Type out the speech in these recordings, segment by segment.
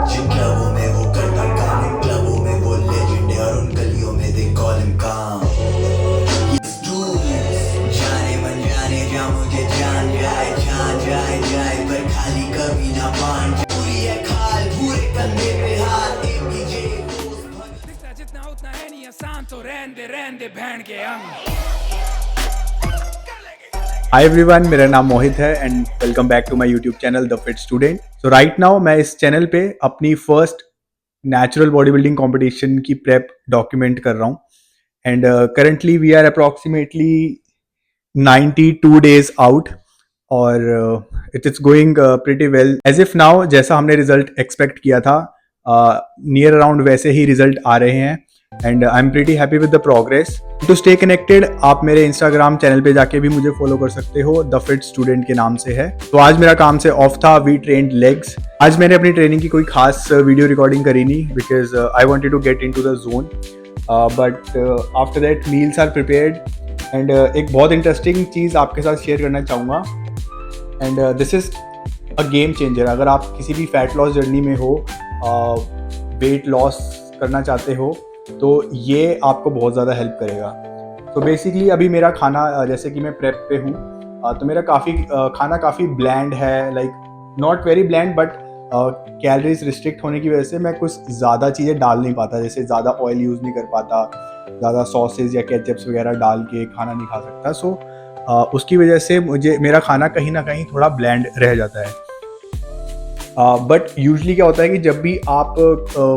जिन क्लबों में वो करता काम, इन क्लबों में वो लेजेंड है और उन गलियों में दे कॉल हिम काम। जाने मन जाने जा मुझे जान जाए जान जाए जाए पर खाली कभी ना मान पूरी है खाल पूरे कंधे पे हाथ दिखता जितना उतना है नहीं आसान तो रहने रहने बहन के अंग। हाय एवरीवन, मेरा नाम मोहित है and welcome back to my YouTube channel the fit student. So right now मैं इस चैनल पे अपनी first natural body building competition की प्रेप डॉक्यूमेंट कर रहा हूँ and currently we are approximately 92 days out और it is going pretty well as if now. जैसा हमने रिजल्ट एक्सपेक्ट किया था नियर अराउंड वैसे ही रिजल्ट आ रहे हैं and I am pretty happy with the progress. To stay connected आप मेरे इंस्टाग्राम चैनल पे जाके भी मुझे फॉलो कर सकते हो, द फिट स्टूडेंट के नाम से है। तो आज मेरा काम से ऑफ था, वी ट्रेन्ड लेग्स। आज मैंने अपनी ट्रेनिंग की कोई खास वीडियो रिकॉर्डिंग करी नहीं because I wanted to get into the zone, but after that meals are prepared and एक बहुत इंटरेस्टिंग चीज़ आपके साथ शेयर करना चाहूँगा and this is a game changer. अगर आप किसी भी फैट लॉस जर्नी में हो, वेट लॉस करना चाहते हो, तो ये आपको बहुत ज़्यादा हेल्प करेगा। तो बेसिकली अभी मेरा खाना जैसे कि मैं प्रेप पे हूँ, तो मेरा खाना काफ़ी ब्लैंड है, like not very bland but calories restrict होने की वजह से मैं कुछ ज़्यादा चीज़ें डाल नहीं पाता, जैसे ज़्यादा ऑयल यूज़ नहीं कर पाता, ज़्यादा सॉसेज या केचप्स वगैरह डाल के खाना नहीं खा सकता। सो उसकी वजह से मेरा खाना कहीं ना कहीं थोड़ा ब्लैंड रह जाता है। बट यूजली क्या होता है कि जब भी आप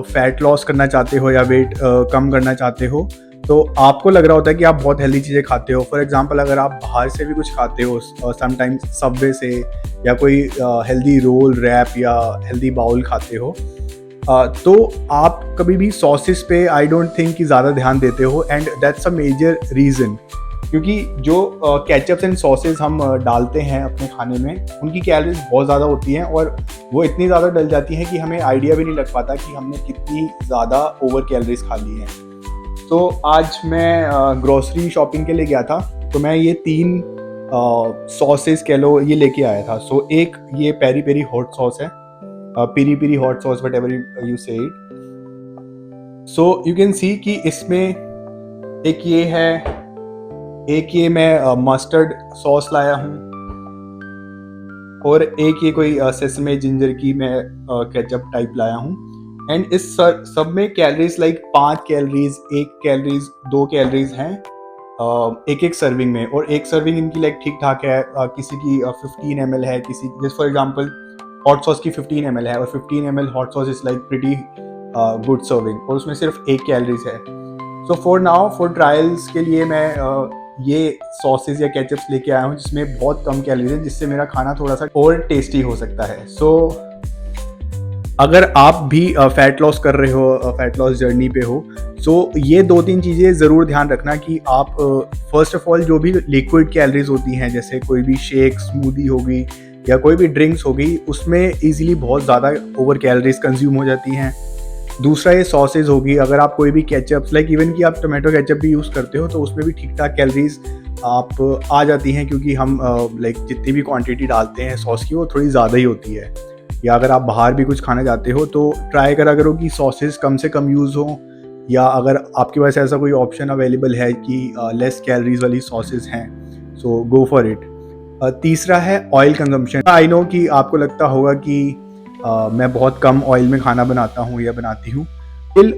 फैट लॉस करना चाहते हो या वेट कम करना चाहते हो, तो आपको लग रहा होता है कि आप बहुत हेल्दी चीज़ें खाते हो। फॉर एग्जांपल अगर आप बाहर से भी कुछ खाते हो, समटाइम्स सबवे से या कोई हेल्दी रोल रैप या हेल्दी बाउल खाते हो, तो आप कभी भी सॉसेस पे आई डोंट थिंक कि ज़्यादा ध्यान देते हो and that's a major reason. क्योंकि जो केचप्स एंड सॉसेस हम डालते हैं अपने खाने में, उनकी कैलोरीज बहुत ज़्यादा होती हैं और वो इतनी ज़्यादा डल जाती हैं कि हमें आइडिया भी नहीं लग पाता कि हमने कितनी ज़्यादा ओवर कैलोरीज खा ली हैं। तो आज मैं ग्रोसरी शॉपिंग के लिए गया था, तो मैं ये 3 सॉसेस कह लो ये लेके आया था। सो एक ये पेरी पेरी हॉट सॉस है, peri peri hot sauce whatever you say it. So you can see कि इसमें एक ये है, एक ये मैं मस्टर्ड सॉस लाया हूँ और एक ये कोई सेसमे जिंजर की मैं केचप टाइप लाया हूँ। एंड इस सब में calories like 5 calories, 1 calories, 2 calories हैं एक सर्विंग में, और एक सर्विंग इनकी लाइक ठीक ठाक है। किसी की 15 ml है, किसी जैसे फॉर एग्जांपल हॉट सॉस की 15 ml है और 15 ml hot sauce is like pretty good serving, और उसमें सिर्फ 1 कैलोरीज है। So for now for trials के लिए मैं ये सॉसेज या केचप्स लेके आया हूँ जिसमें बहुत कम कैलोरीज है, जिससे मेरा खाना थोड़ा सा और टेस्टी हो सकता है। सो अगर आप भी फैट लॉस कर रहे हो, फैट लॉस जर्नी पे हो, सो ये 2-3 चीज़ें ज़रूर ध्यान रखना कि आप फर्स्ट ऑफ ऑल जो भी लिक्विड कैलोरीज होती हैं, जैसे कोई भी शेक, स्मूदी होगी या कोई भी ड्रिंक्स होगी, उसमें ईजिली बहुत ज़्यादा ओवर कैलोरीज कंज्यूम हो जाती हैं। दूसरा ये सॉसेज होगी, अगर आप कोई भी केचप्स लाइक इवन कि आप टोमेटो केचप भी यूज़ करते हो, तो उसमें भी ठीक ठाक कैलोरीज आप आ जाती हैं, क्योंकि हम लाइक जितनी भी क्वांटिटी डालते हैं सॉस की वो थोड़ी ज़्यादा ही होती है। या अगर आप बाहर भी कुछ खाना चाहते हो तो ट्राई करा करो कि सॉसेज कम से कम यूज़ हो, या अगर आपके पास ऐसा कोई ऑप्शन अवेलेबल है कि लेस कैलोरीज वाली सॉसेज हैं, सो गो फॉर इट। तीसरा है ऑयल कंजम्पशन। आई नो कि आपको लगता होगा कि मैं बहुत कम ऑयल में खाना बनाता हूँ या बनाती हूँ।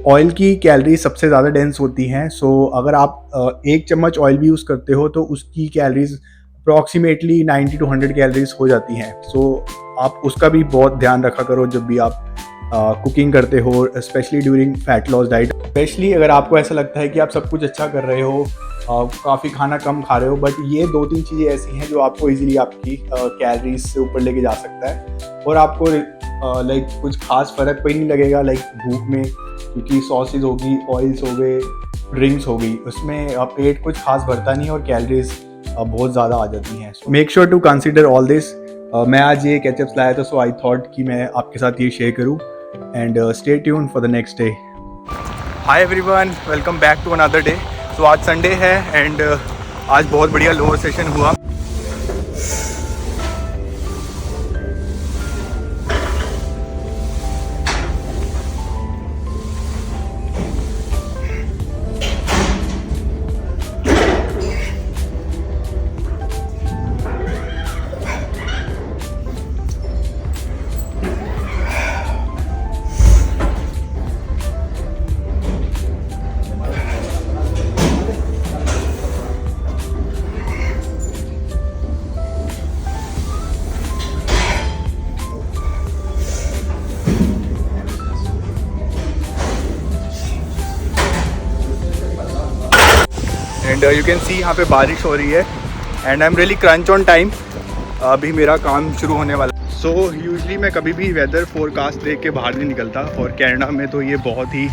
ऑयल की कैलोरी सबसे ज़्यादा डेंस होती हैं। सो अगर आप 1 चम्मच ऑयल भी यूज़ करते हो तो उसकी कैलोरीज अप्रॉक्सीमेटली 90 to 100 कैलोरीज हो जाती हैं। सो आप उसका भी बहुत ध्यान रखा करो जब भी आप कुकिंग करते हो, specially during fat loss diet. Specially अगर आपको ऐसा लगता है कि आप सब कुछ अच्छा कर रहे हो, काफ़ी खाना कम खा रहे हो, बट ये 2-3 चीज़ें ऐसी हैं जो आपको इजीली आपकी कैलोरीज से ऊपर लेके जा सकता है और आपको लाइक कुछ खास फ़र्क कोई नहीं लगेगा लाइक भूख में, क्योंकि सॉसेज होगी, ऑयल्स हो गए, ड्रिंक्स हो गई, उसमें पेट कुछ खास भरता नहीं और कैलोरीज बहुत ज़्यादा आ जाती हैं। Make sure to consider all this. मैं आज ये केचप्स लाया था, सो आई थॉट कि मैं आपके साथ ये शेयर करूँ and stay tune for the next day. Hi everyone, welcome back to another day. So आज संडे है एंड आज बहुत बढ़िया लोअर सेशन हुआ। एंड यू कैन सी यहाँ पे बारिश हो रही है and I am really crunch on time. अभी मेरा काम शुरू होने वाला। सो यूजली मैं कभी भी वेदर फोरकास्ट देख के बाहर नहीं निकलता और कनाडा में तो ये बहुत ही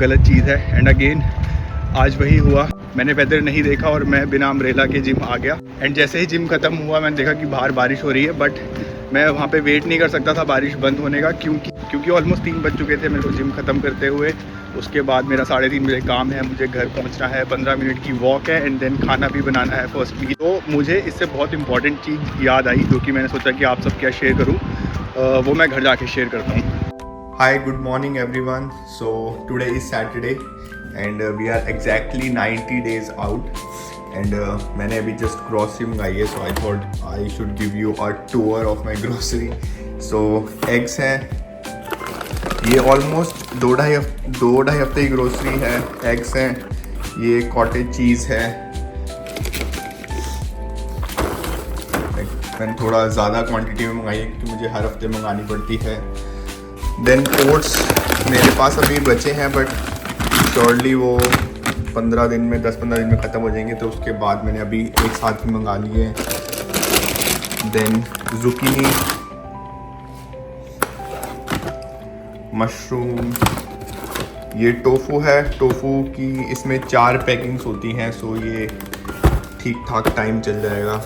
गलत चीज़ है। एंड अगेन आज वही हुआ, मैंने वेदर नहीं देखा और मैं बिना अम्ब्रेला के जिम आ गया। एंड जैसे ही जिम ख़त्म हुआ मैंने देखा कि बाहर बारिश हो रही है, बट मैं वहाँ पे वेट नहीं कर सकता था बारिश बंद होने का, क्योंकि ऑलमोस्ट 3 बज चुके थे मेरे को जिम ख़त्म करते हुए। उसके बाद मेरा 3:30 बजे काम है, मुझे घर पहुँचना है, 15 मिनट की वॉक है एंड देन खाना भी बनाना है फर्स्टली। तो मुझे इससे बहुत इंपॉर्टेंट चीज़ याद आई जो कि मैंने सोचा कि आप सब क्या शेयर करूँ, वो मैं घर जाके शेयर करता हूँ। Hi, good morning everyone. So today is Saturday and we are exactly 90 days out and मैंने अभी just grocery मंगाई है, so I thought I should give you a tour of my grocery. So eggs हैं, ये almost 2-2.5 हफ्ते की grocery है। eggs हैं, ये cottage cheese है, मैंने थोड़ा ज़्यादा क्वांटिटी में मंगाई है क्योंकि मुझे हर हफ्ते मंगानी पड़ती है। देन ओट्स मेरे पास अभी बचे हैं बट श्योरली वो 10-15 दिन में ख़त्म हो जाएंगे, तो उसके बाद मैंने अभी एक साथ ही मंगा लिए। देन zucchini, मशरूम, ये टोफू है। टोफू की इसमें 4 पैकिंग्स होती हैं, सो ये ठीक ठाक टाइम चल जाएगा।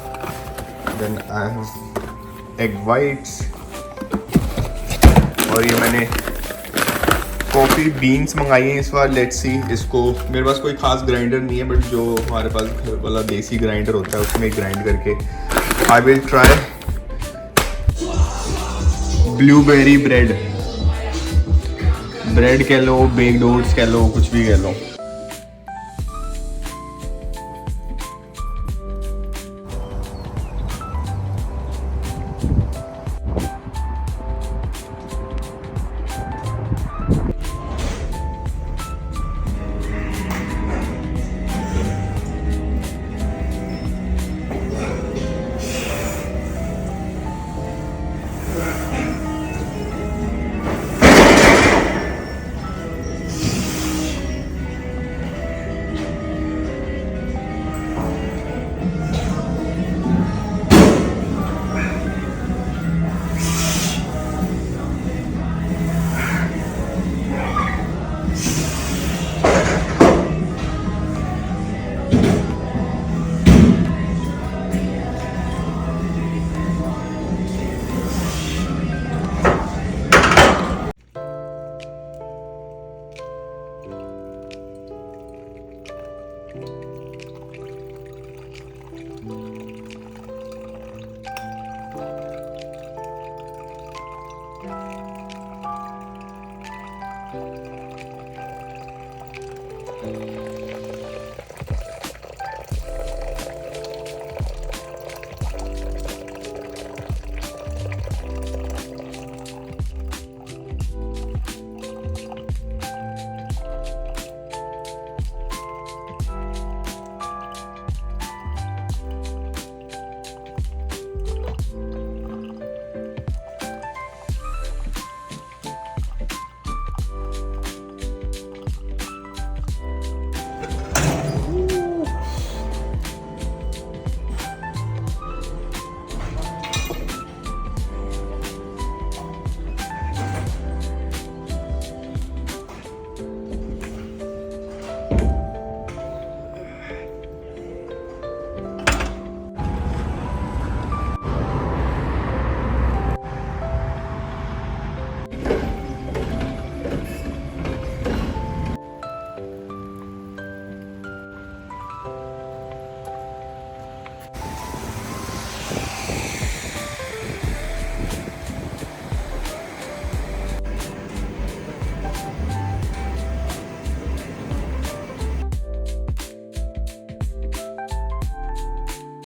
Then I have egg whites और ये मैंने कॉफ़ी बीन्स मंगाई हैं इस बार। लेट्स सी, इसको मेरे पास कोई ख़ास ग्राइंडर नहीं है बट जो हमारे पास घर वाला देसी ग्राइंडर होता है उसमें ग्राइंड करके I will try. Blueberry bread कह लो, बेक्ड ओट्स कह लो, कुछ भी कह लो।